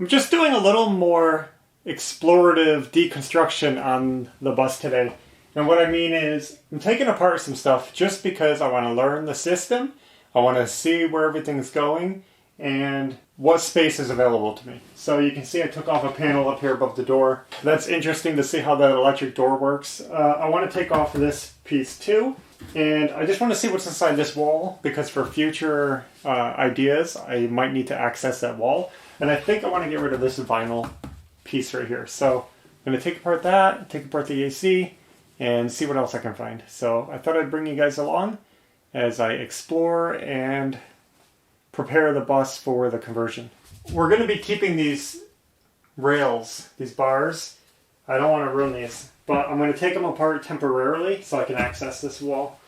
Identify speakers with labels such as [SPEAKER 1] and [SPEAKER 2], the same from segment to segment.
[SPEAKER 1] I'm just doing a little more explorative deconstruction on the bus today. And what I mean is, I'm taking apart some stuff just because I want to learn the system. I want to see where everything's going and what space is available to me. So you can see I took off a panel up here above the door. That's interesting to see how that electric door works. I want to take off this piece too. And I just want to see what's inside this wall, because for future ideas, I might need to access that wall. And I think I want to get rid of this vinyl piece right here. So I'm going to take apart that, take apart the AC, and see what else I can find. So I thought I'd bring you guys along as I explore and prepare the bus for the conversion. We're going to be keeping these rails, these bars. I don't want to ruin these, but I'm going to take them apart temporarily so I can access this wall.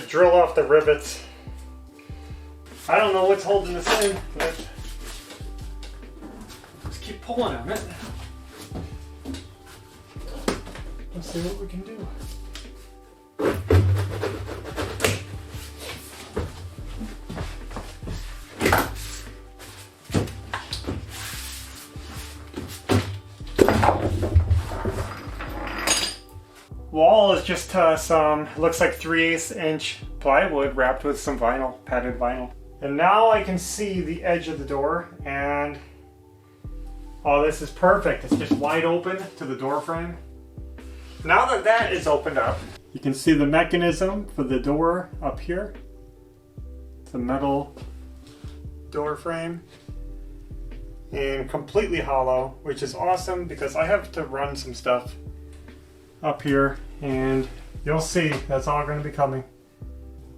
[SPEAKER 1] Drill off the rivets. I don't know what's holding this in, but just keep pulling on it. Let's see what we can do. Wall is just some, looks like 3/8" plywood wrapped with some vinyl, padded vinyl. And now I can see the edge of the door, and oh, this is perfect. It's just wide open to the door frame. Now that that is opened up, you can see the mechanism for the door up here. It's a metal door frame and completely hollow, which is awesome because I have to run some stuff up here, and you'll see that's all going to be coming.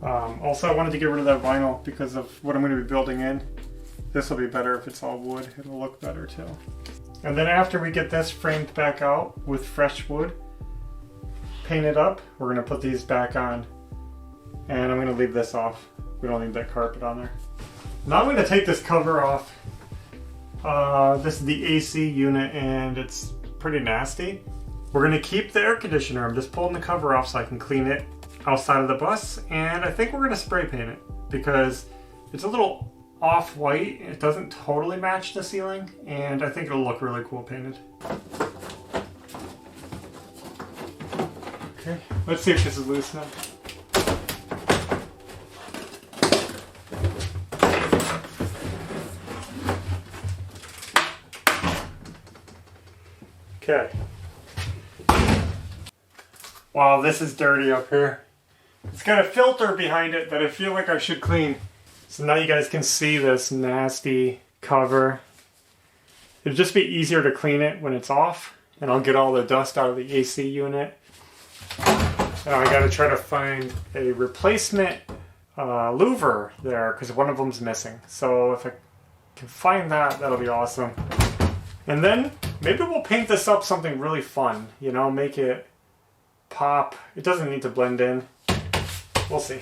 [SPEAKER 1] Also, I wanted to get rid of that vinyl because of what I'm going to be building in. This will be better if it's all wood. It'll look better too. And then after we get this framed back out with fresh wood, painted up, we're going to put these back on. And I'm going to leave this off. We don't need that carpet on there. Now I'm going to take this cover off. This is the AC unit and it's pretty nasty. We're going to keep the air conditioner. I'm just pulling the cover off so I can clean it outside of the bus, and I think we're going to spray paint it because it's a little off-white. It doesn't totally match the ceiling, and I think it'll look really cool painted. Okay, let's see if this is loose now. Okay. Wow, this is dirty up here. It's got a filter behind it that I feel like I should clean. So now you guys can see this nasty cover. It'd just be easier to clean it when it's off, and I'll get all the dust out of the AC unit. Now I gotta try to find a replacement louver there because one of them's missing. So if I can find that, that'll be awesome. And then maybe we'll paint this up something really fun, you know, make it pop. It doesn't need to blend in. We'll see.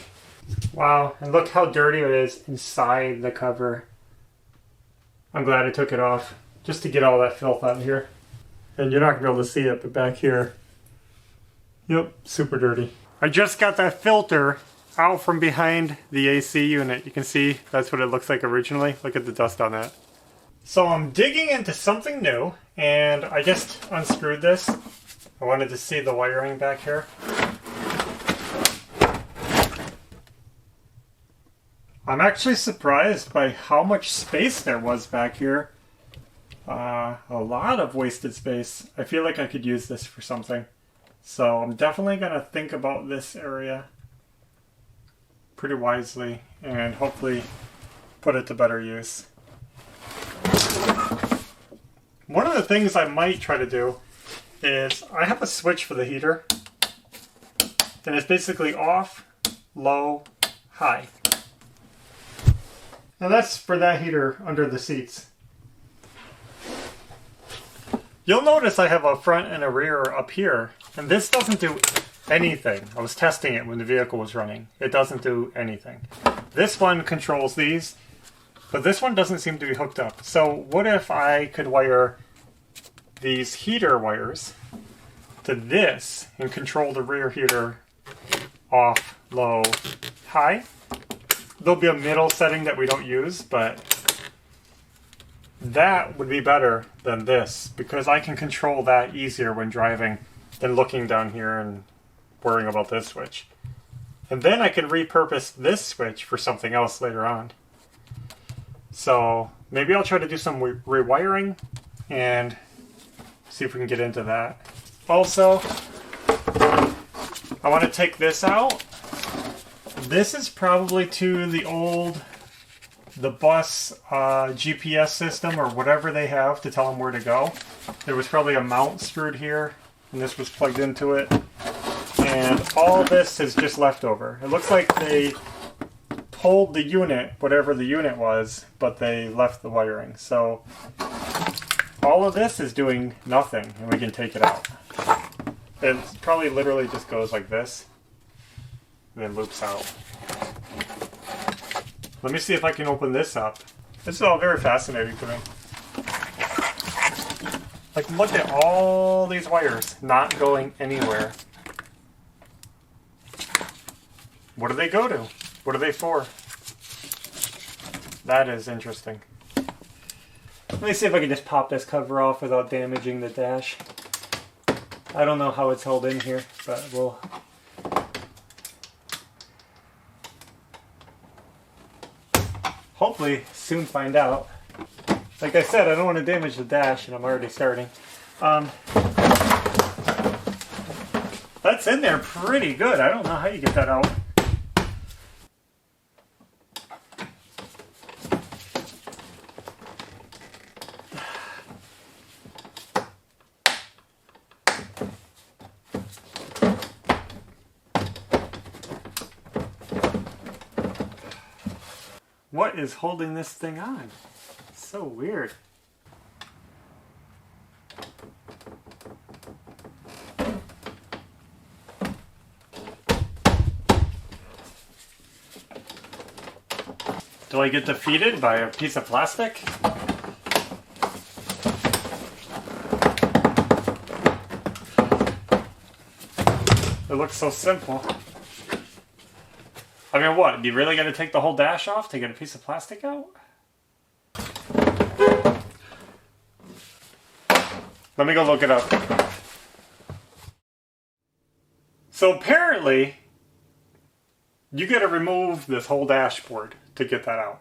[SPEAKER 1] Wow, and look how dirty it is inside the cover. I'm glad I took it off just to get all that filth out of here. And you're not gonna be able to see it, but back here, yep, super dirty. I just got that filter out from behind the AC unit. You can see that's what it looks like originally. Look at the dust on that. So I'm digging into something new, and I just unscrewed this. I wanted to see the wiring back here. I'm actually surprised by how much space there was back here. A lot of wasted space. I feel like I could use this for something. So I'm definitely going to think about this area pretty wisely and hopefully put it to better use. One of the things I might try to do is I have a switch for the heater, and it's basically off, low, high. And that's for that heater under the seats. You'll notice I have a front and a rear up here, and this doesn't do anything. I was testing it when the vehicle was running. It doesn't do anything. This one controls these, but this one doesn't seem to be hooked up. So what if I could wire these heater wires to this and control the rear heater off, low, high? There'll be a middle setting that we don't use, but that would be better than this because I can control that easier when driving than looking down here and worrying about this switch. And then I can repurpose this switch for something else later on. So maybe I'll try to do some rewiring and see if we can get into that. Also, I want to take this out. This is probably to the bus GPS system or whatever they have to tell them where to go. There was probably a mount screwed here, and this was plugged into it. And all this is just leftover. It looks like they pulled the unit, whatever the unit was, but they left the wiring. So all of this is doing nothing, and we can take it out. It probably literally just goes like this, and then loops out. Let me see if I can open this up. This is all very fascinating to me. Like, look at all these wires not going anywhere. What do they go to? What are they for? That is interesting. Let me see if I can just pop this cover off without damaging the dash. I don't know how it's held in here, but we'll... hopefully soon find out. Like I said, I don't want to damage the dash, and I'm already starting. That's in there pretty good. I don't know how you get that out. What is holding this thing on? It's so weird. Do I get defeated by a piece of plastic? It looks so simple. I mean, what? You really got to take the whole dash off to get a piece of plastic out? Let me go look it up. So apparently, you got to remove this whole dashboard to get that out.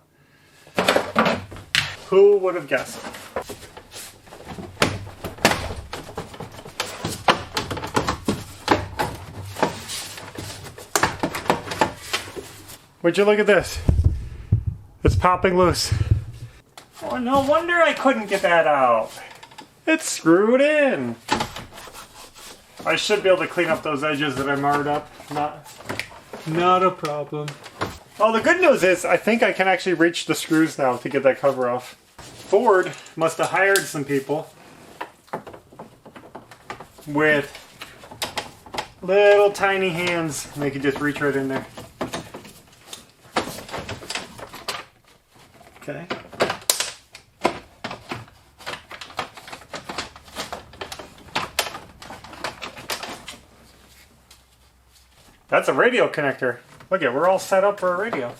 [SPEAKER 1] Who would have guessed? Would you look at this? It's popping loose. Oh, no wonder I couldn't get that out. It's screwed in. I should be able to clean up those edges that I marred up. Not a problem. Well, the good news is I think I can actually reach the screws now to get that cover off. Ford must have hired some people with little tiny hands, and they could just reach right in there. Okay. That's a radio connector. Look at, we're all set up for a radio.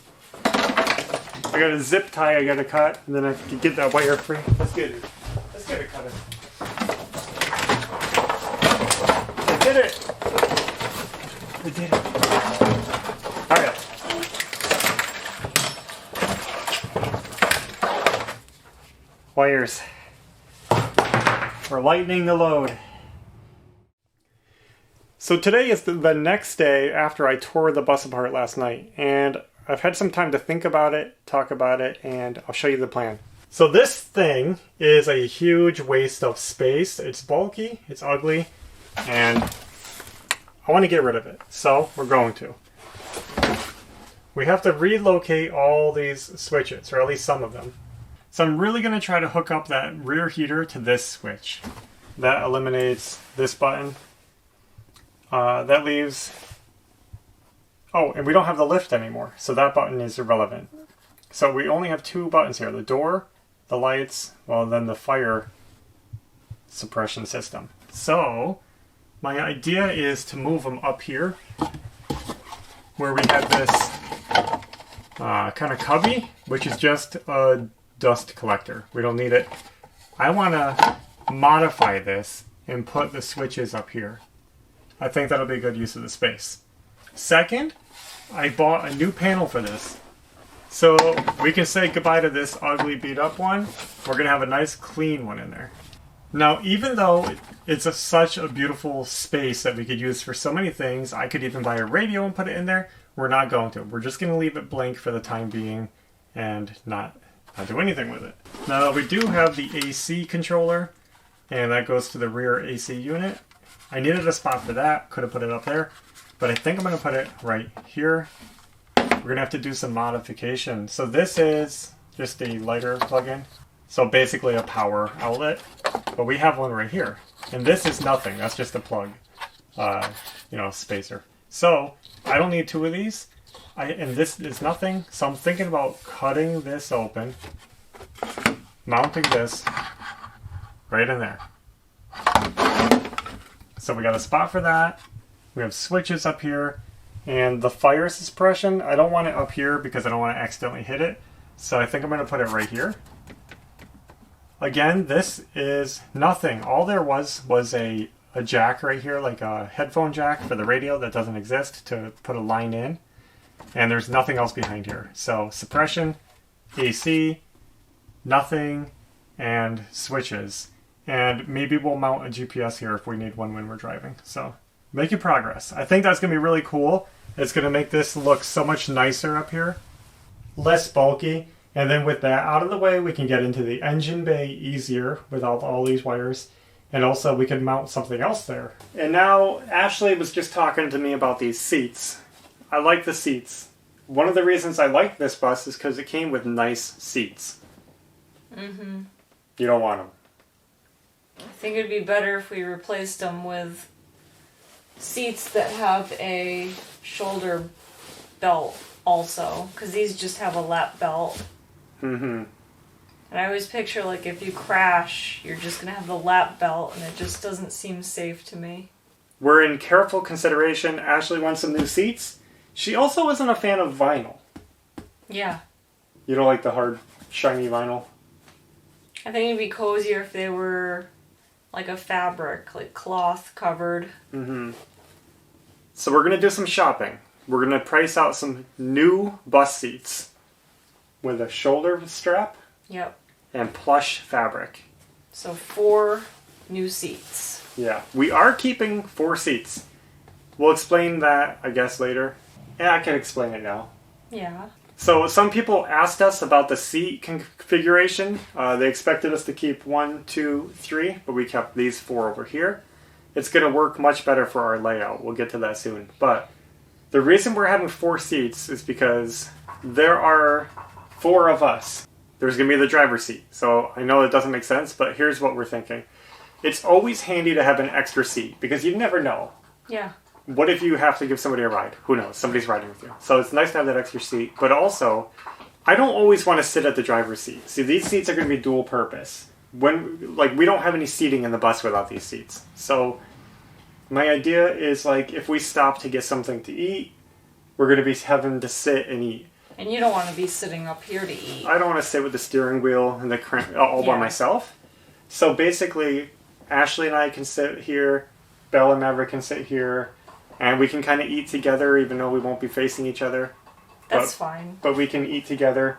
[SPEAKER 1] I got a zip tie I gotta cut, and then I can get that wire free. Let's get it cut. I did it. I did it. All right. Wires. We're lightening the load. So today is the next day after I tore the bus apart last night, and I've had some time to think about it, talk about it, and I'll show you the plan. So this thing is a huge waste of space. It's bulky, it's ugly, and I want to get rid of it. So we're going to. We have to relocate all these switches, or at least some of them. So I'm really going to try to hook up that rear heater to this switch. That eliminates this button. That leaves... Oh, and we don't have the lift anymore, so that button is irrelevant. So we only have two buttons here. The door, the lights, well then the fire suppression system. So, my idea is to move them up here, where we have this kind of cubby, which is just a dust collector. We don't need it. I want to modify this and put the switches up here. I think that'll be a good use of the space. Second, I bought a new panel for this. So we can say goodbye to this ugly beat up one. We're going to have a nice clean one in there. Now, even though it's such a beautiful space that we could use for so many things, I could even buy a radio and put it in there. We're not going to. We're just going to leave it blank for the time being and not do anything with it. Now, we do have the AC controller, and that goes to the rear AC unit. I needed a spot for that. Could have put it up there. But I think I'm going to put it right here. We're going to have to do some modification. So this is just a lighter plug-in. So basically a power outlet. But we have one right here. And this is nothing. That's just a plug. Spacer. So I don't need two of these. And this is nothing. So I'm thinking about cutting this open. Mounting this right in there. So we got a spot for that. We have switches up here. And the fire suppression, I don't want it up here because I don't want to accidentally hit it. So I think I'm going to put it right here. Again, this is nothing. All there was a jack right here, like a headphone jack for the radio that doesn't exist to put a line in. And there's nothing else behind here. So suppression, AC, nothing, and switches. And maybe we'll mount a GPS here if we need one when we're driving. So making progress. I think that's going to be really cool. It's going to make this look so much nicer up here. Less bulky. And then with that out of the way, we can get into the engine bay easier without all these wires. And also we can mount something else there. And now Ashley was just talking to me about these seats. I like the seats. One of the reasons I like this bus is because it came with nice seats. Mm-hmm. You don't want them.
[SPEAKER 2] I think it'd be better if we replaced them with seats that have a shoulder belt also, because these just have a lap belt. Mm-hmm. And I always picture, like, if you crash, you're just going to have the lap belt, and it just doesn't seem safe to me.
[SPEAKER 1] We're in careful consideration. Ashley wants some new seats. She also isn't a fan of vinyl.
[SPEAKER 2] Yeah.
[SPEAKER 1] You don't like the hard, shiny vinyl?
[SPEAKER 2] I think it'd be cozier if they were like a fabric, like cloth covered. Mm-hmm.
[SPEAKER 1] So we're going to do some shopping. We're going to price out some new bus seats with a shoulder strap.
[SPEAKER 2] Yep.
[SPEAKER 1] And plush fabric.
[SPEAKER 2] So 4 new seats.
[SPEAKER 1] Yeah. We are keeping 4 seats. We'll explain that, I guess, later. Yeah, I can explain it now.
[SPEAKER 2] Yeah.
[SPEAKER 1] So some people asked us about the seat configuration. They expected us to keep 1, 2, 3, but we kept these 4 over here. It's going to work much better for our layout. We'll get to that soon. But the reason we're having 4 seats is because there are 4 of us. There's going to be the driver's seat. So I know it doesn't make sense, but here's what we're thinking. It's always handy to have an extra seat because you never know.
[SPEAKER 2] Yeah.
[SPEAKER 1] What if you have to give somebody a ride? Who knows? Somebody's riding with you. So it's nice to have that extra seat. But also, I don't always want to sit at the driver's seat. See, these seats are going to be dual purpose. We don't have any seating in the bus without these seats. So my idea is, if we stop to get something to eat, we're going to be having to sit and eat.
[SPEAKER 2] And you don't want to be sitting up here to eat.
[SPEAKER 1] I don't want to sit with the steering wheel and the crank all by myself. So basically, Ashley and I can sit here, Belle and Maverick can sit here, and we can kind of eat together even though we won't be facing each other.
[SPEAKER 2] That's fine.
[SPEAKER 1] But we can eat together.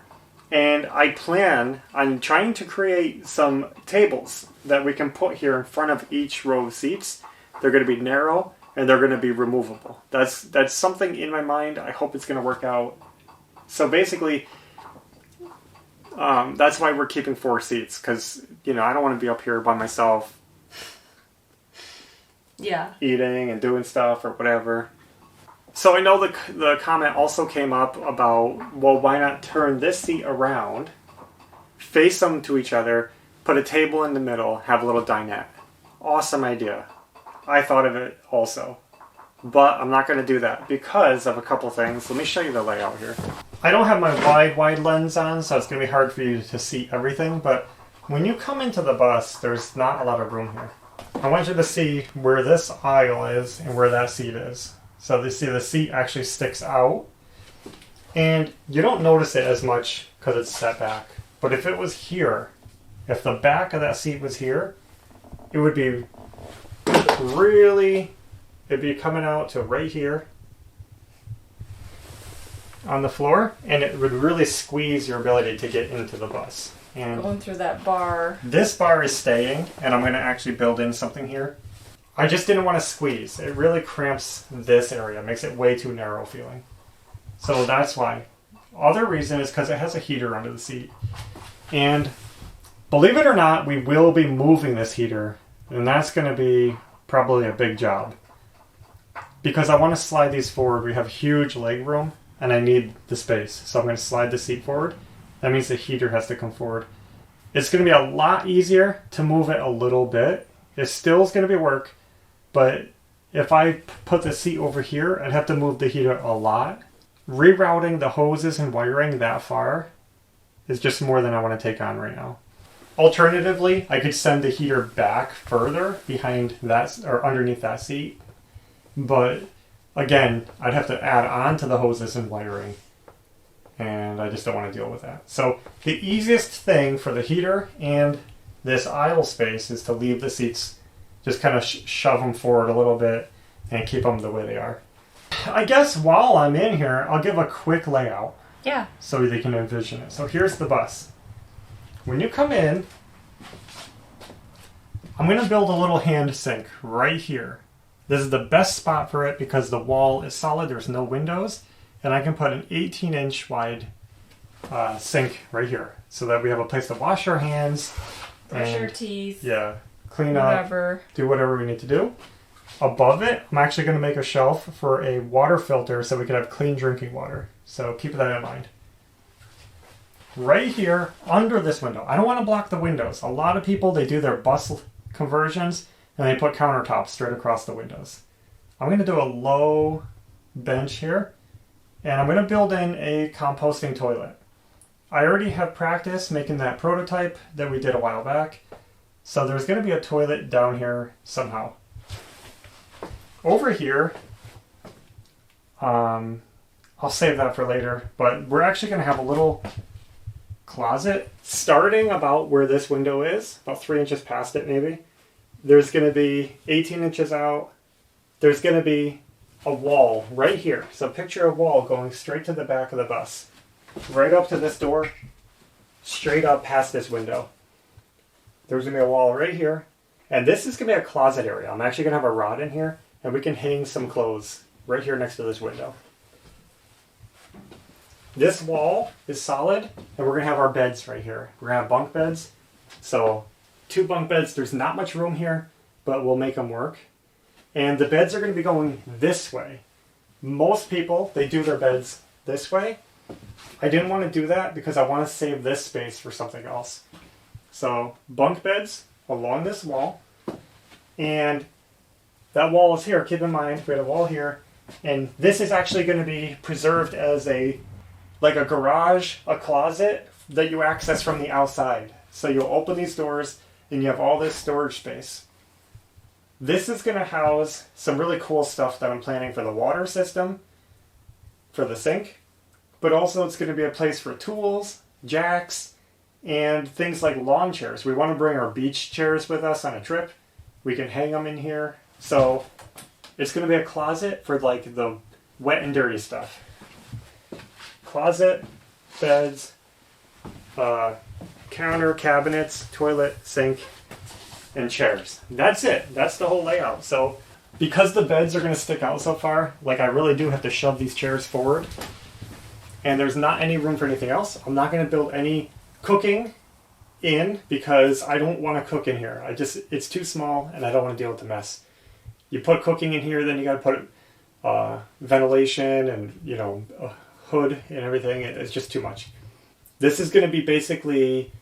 [SPEAKER 1] And I plan on trying to create some tables that we can put here in front of each row of seats. They're going to be narrow, and they're going to be removable. That's something in my mind. I hope it's going to work out. So basically, that's why we're keeping 4 seats, because, I don't want to be up here by myself.
[SPEAKER 2] Yeah.
[SPEAKER 1] Eating and doing stuff or whatever. So I know the comment also came up about, well, why not turn this seat around, face them to each other, put a table in the middle, have a little dinette. Awesome idea. I thought of it also. But I'm not going to do that because of a couple things. Let me show you the layout here. I don't have my wide lens on, so it's going to be hard for you to see everything. But when you come into the bus, there's not a lot of room here. I want you to see where this aisle is and where that seat is. So you see the seat actually sticks out. And you don't notice it as much because it's set back. But if it was here, if the back of that seat was here, it would be it'd be coming out to right here on the floor, and it would really squeeze your ability to get into the bus. And
[SPEAKER 2] going through that bar.
[SPEAKER 1] This bar is staying, and I'm going to actually build in something here. I just didn't want to squeeze. It really cramps this area, makes it way too narrow feeling. So that's why. Other reason is because it has a heater under the seat. And believe it or not, we will be moving this heater, and that's going to be probably a big job. Because I want to slide these forward. We have huge leg room, and I need the space. So I'm going to slide the seat forward. That means the heater has to come forward. It's going to be a lot easier to move it a little bit. It still is going to be work, but if I put the seat over here, I'd have to move the heater a lot. Rerouting the hoses and wiring that far is just more than I want to take on right now. Alternatively, I could send the heater back further behind that or underneath that seat. But again, I'd have to add on to the hoses and wiring. And I just don't want to deal with that. So the easiest thing for the heater and this aisle space is to leave the seats, just kind of shove them forward a little bit and keep them the way they are. I guess while I'm in here, I'll give a quick layout.
[SPEAKER 2] Yeah.
[SPEAKER 1] So they can envision it. So here's the bus. When you come in, I'm going to build a little hand sink right here. This is the best spot for it because the wall is solid, there's no windows, and I can put an 18-inch wide sink right here so that we have a place to wash our hands.
[SPEAKER 2] Brush our teeth.
[SPEAKER 1] Yeah, clean
[SPEAKER 2] whatever.
[SPEAKER 1] up, do whatever we need to do. Above it, I'm actually going to make a shelf for a water filter so we can have clean drinking water. So keep that in mind. Right here, under this window. I don't want to block the windows. A lot of people, they do their bus conversions and they put countertops straight across the windows. I'm going to do a low bench here, and I'm going to build in a composting toilet. I already have practice making that prototype that we did a while back, so there's going to be a toilet down here somehow. Over here, I'll save that for later, but we're actually going to have a little closet starting about where this window is, about 3 inches past it maybe. There's going to be 18 inches out. There's going to be a wall right here. So picture a wall going straight to the back of the bus. Right up to this door, straight up past this window. There's going to be a wall right here. And this is going to be a closet area. I'm actually going to have a rod in here, and we can hang some clothes right here next to this window. This wall is solid, and we're going to have our beds right here. We're going to have bunk beds. So 2 bunk beds. There's not much room here, but we'll make them work. And the beds are going to be going this way. Most people, they do their beds this way. I didn't want to do that because I want to save this space for something else. So bunk beds along this wall. And that wall is here. Keep in mind, we had a wall here. And this is actually going to be preserved as like a garage, a closet that you access from the outside. So you'll open these doors and you have all this storage space. This is going to house some really cool stuff that I'm planning for the water system, for the sink, but also it's going to be a place for tools, jacks, and things like lawn chairs. We want to bring our beach chairs with us on a trip. We can hang them in here. So it's going to be a closet for like the wet and dirty stuff. Closet, beds, counter, cabinets, toilet, sink, and chairs. That's it. That's the whole layout. So Because the beds are going to stick out so far, like I really do have to shove these chairs forward. And there's not any room for anything else. I'm not going to build any cooking in because I don't want to cook in here. It's too small and I don't want to deal with the mess. You put cooking in here, then you got to put ventilation and, you know, a hood and everything. It's just too much. This is going to be basically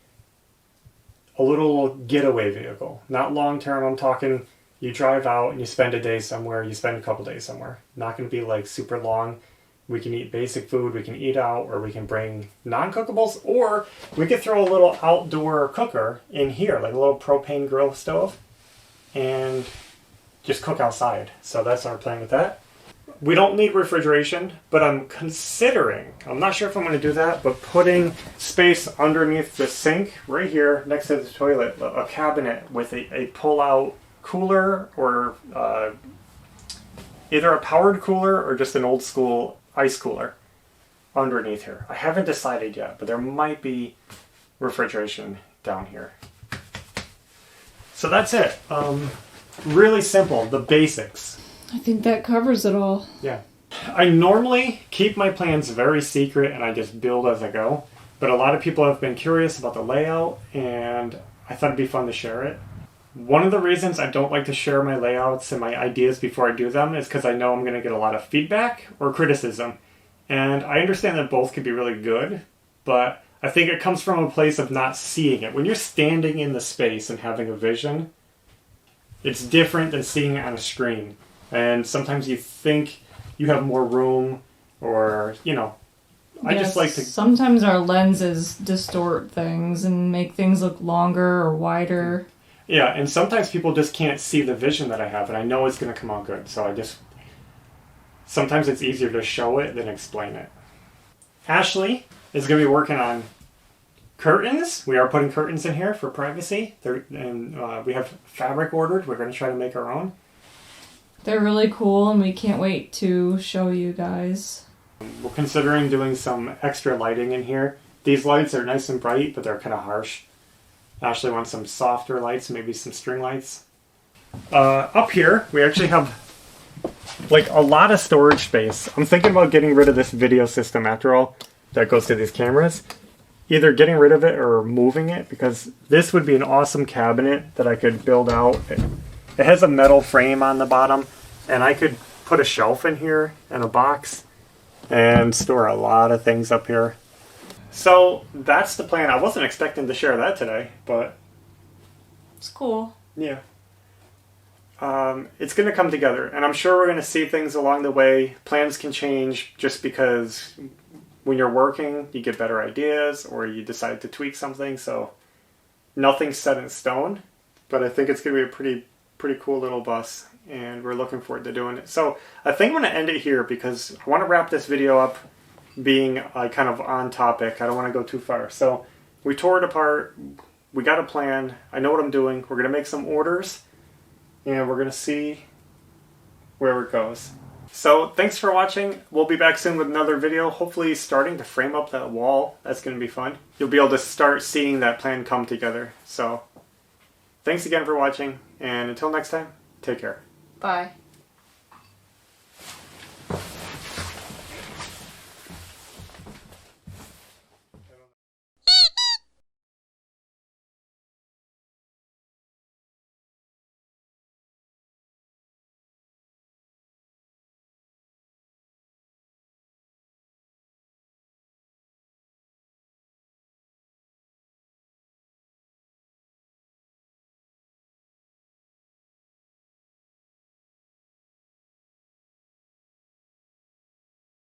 [SPEAKER 1] a little getaway vehicle. Not long term. I'm talking you drive out and you spend a day somewhere, you spend a couple days somewhere. Not going to be like super long. We can eat basic food, we can eat out, or we can bring non-cookables, or we could throw a little outdoor cooker in here, like a little propane grill stove, and just cook outside. So that's our plan with that. We don't need refrigeration, but I'm considering, I'm not sure if I'm going to do that, but putting space underneath the sink right here next to the toilet, a cabinet with a pull-out cooler, or either a powered cooler or just an old school ice cooler underneath here. I haven't decided yet, but there might be refrigeration down here. So that's it. Really simple, the basics.
[SPEAKER 2] I think that covers it all.
[SPEAKER 1] Yeah. I normally keep my plans very secret and I just build as I go, but a lot of people have been curious about the layout and I thought it'd be fun to share it. One of the reasons I don't like to share my layouts and my ideas before I do them is because I know I'm going to get a lot of feedback or criticism. And I understand that both can be really good, but I think it comes from a place of not seeing it. When you're standing in the space and having a vision, it's different than seeing it on a screen. And sometimes you think you have more room or, you know, I just like to...
[SPEAKER 2] Sometimes our lenses distort things and make things look longer or wider.
[SPEAKER 1] Yeah, and sometimes people just can't see the vision that I have, and I know it's going to come out good. So sometimes it's easier to show it than explain it. Ashley is going to be working on curtains. We are putting curtains in here for privacy. And we have fabric ordered. We're going to try to make our own.
[SPEAKER 2] They're really cool, and we can't wait to show you guys.
[SPEAKER 1] We're considering doing some extra lighting in here. These lights are nice and bright, but they're kind of harsh. Ashley wants some softer lights, maybe some string lights. Up here, we actually have like a lot of storage space. I'm thinking about getting rid of this video system after all that goes to these cameras. Either getting rid of it or moving it, because this would be an awesome cabinet that I could build out. It has a metal frame on the bottom, and I could put a shelf in here and a box and store a lot of things up here. So that's the plan. I wasn't expecting to share that today, but
[SPEAKER 2] it's cool.
[SPEAKER 1] Yeah. It's going to come together, and I'm sure we're going to see things along the way. Plans can change just because when you're working, you get better ideas or you decide to tweak something. So nothing's set in stone, but I think it's going to be a pretty cool little bus, and we're looking forward to doing it. So I think I'm going to end it here because I want to wrap this video up being kind of on topic. I don't want to go too far. So we tore it apart. We got a plan. I know what I'm doing. We're going to make some orders, and we're going to see where it goes. So thanks for watching. We'll be back soon with another video, hopefully starting to frame up that wall. That's going to be fun. You'll be able to start seeing that plan come together. So thanks again for watching, and until next time, take care.
[SPEAKER 2] Bye.